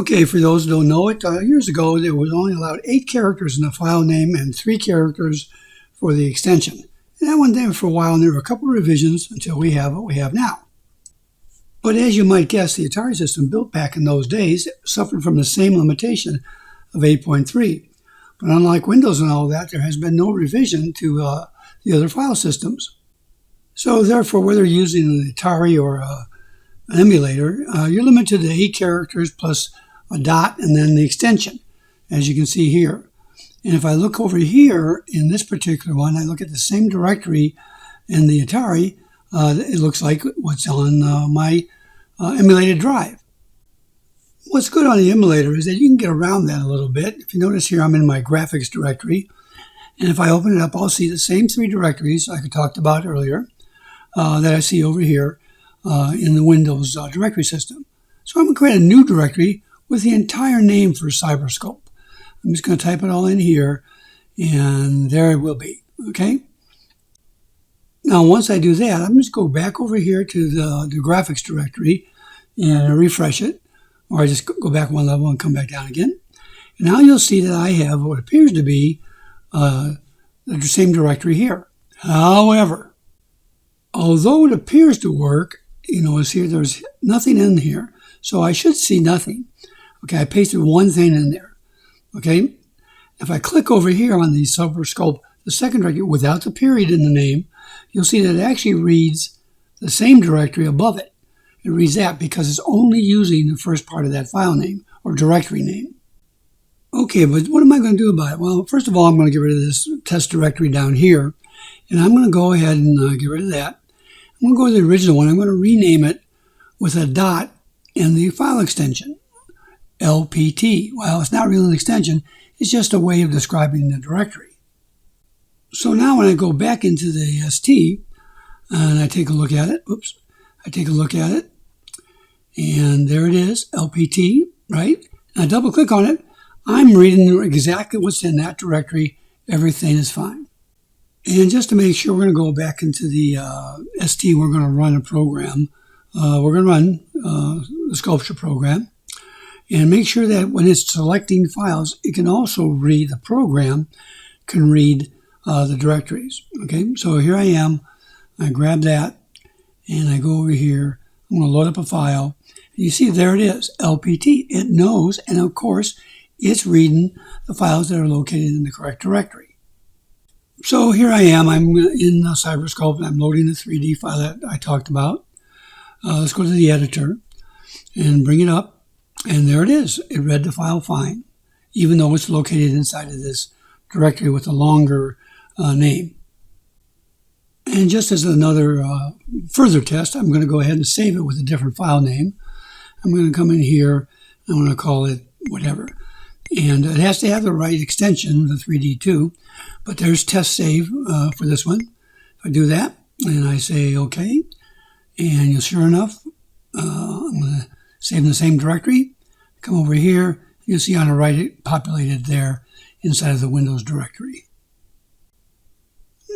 Okay, for those who don't know it, years ago there was only allowed 8 characters in the file name and 3 characters for the extension. And that went there for a while, and there were a couple of revisions until we have what we have now. But as you might guess, the Atari system built back in those days suffered from the same limitation of 8.3. But unlike Windows and all that, there has been no revision to the other file systems. So therefore, whether you're using an Atari or an emulator, you're limited to 8 characters plus a dot and then the extension, as you can see here. And if I look over here in this particular one, I look at the same directory in the Atari, it looks like what's on my emulated drive. What's good on the emulator is that you can get around that a little bit. If you notice here, I'm in my graphics directory. And if I open it up, I'll see the same 3 directories like I talked about earlier that I see over here in the Windows directory system. So I'm going to create a new directory with the entire name for Cyberscope. I'm just going to type it all in here, and there it will be, okay? Now, once I do that, I'm just going to go back over here to the graphics directory and refresh it, or I just go back one level and come back down again. And now you'll see that I have what appears to be the same directory here. However, although it appears to work, you notice here there's nothing in here, so I should see nothing. Okay, I pasted one thing in there. Okay, if I click over here on the Cyberscope, the second directory without the period in the name, you'll see that it actually reads the same directory above it. It reads that because it's only using the first part of that file name or directory name. Okay, but what am I going to do about it? Well, first of all, I'm going to get rid of this test directory down here, and I'm going to go ahead and get rid of that. I'm going to go to the original one. I'm going to rename it with a dot and the file extension, LPT. Well, it's not really an extension. It's just a way of describing the directory. So now when I go back into the ST and I take a look at it, I take a look at it, and there it is, LPT, right? And I double click on it. I'm reading exactly what's in that directory. Everything is fine. And just to make sure, we're going to go back into the ST. We're going to run a program. We're going to run the sculpture program and make sure that when it's selecting files, it can also read, the program can read the directories. Okay, so here I am. I grab that and I go over here. I'm going to load up a file. You see, there it is, LPT. It knows, and of course, it's reading the files that are located in the correct directory. So here I am. I'm in Cyberscope, and I'm loading the 3D file that I talked about. Let's go to the editor and bring it up. And there it is. It read the file fine, even though it's located inside of this directory with a longer name. And just as another further test, I'm going to go ahead and save it with a different file name. I'm going to come in here. I'm going to call it whatever. And it has to have the right extension, the 3D2. But there's test save for this one. If I do that, and I say OK, and sure enough, I'm going to save in the same directory. Come over here. You'll see on the right it populated there inside of the Windows directory.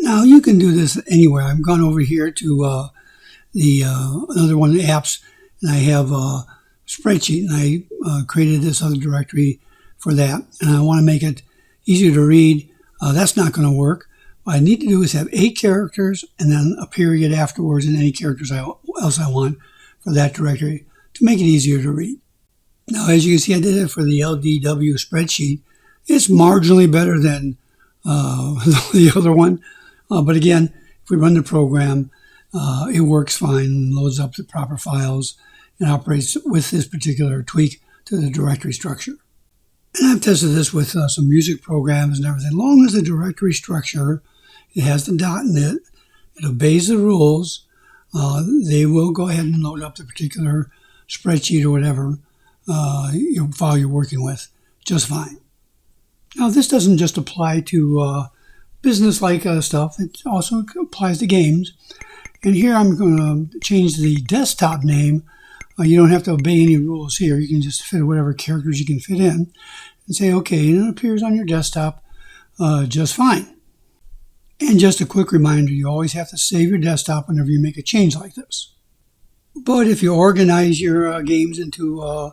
Now you can do this anywhere. I've gone over here to another one of the apps, and I have a spreadsheet, and I created this other directory for that, and I want to make it easier to read. That's not going to work. What I need to do is have 8 characters and then a period afterwards and any characters else I want for that directory to make it easier to read. Now, as you can see, I did it for the LDW spreadsheet. It's marginally better than the other one. But again, if we run the program, it works fine and loads up the proper files and operates with this particular tweak to the directory structure. And I've tested this with some music programs and everything. As long as the directory structure, it has the dot in it, it obeys the rules, they will go ahead and load up the particular spreadsheet or whatever file you're working with just fine. Now, this doesn't just apply to business-like stuff. It also applies to games. And here I'm going to change the desktop name. You don't have to obey any rules here. You can just fit whatever characters you can fit in and say, okay, and it appears on your desktop just fine. And just a quick reminder, you always have to save your desktop whenever you make a change like this. But if you organize your games into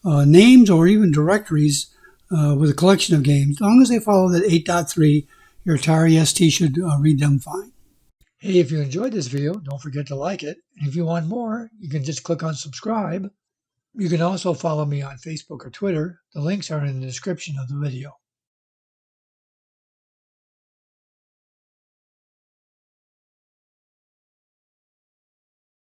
names or even directories with a collection of games. As long as they follow that 8.3, your Atari ST should read them fine. Hey, if you enjoyed this video, don't forget to like it. And if you want more, you can just click on subscribe. You can also follow me on Facebook or Twitter. The links are in the description of the video.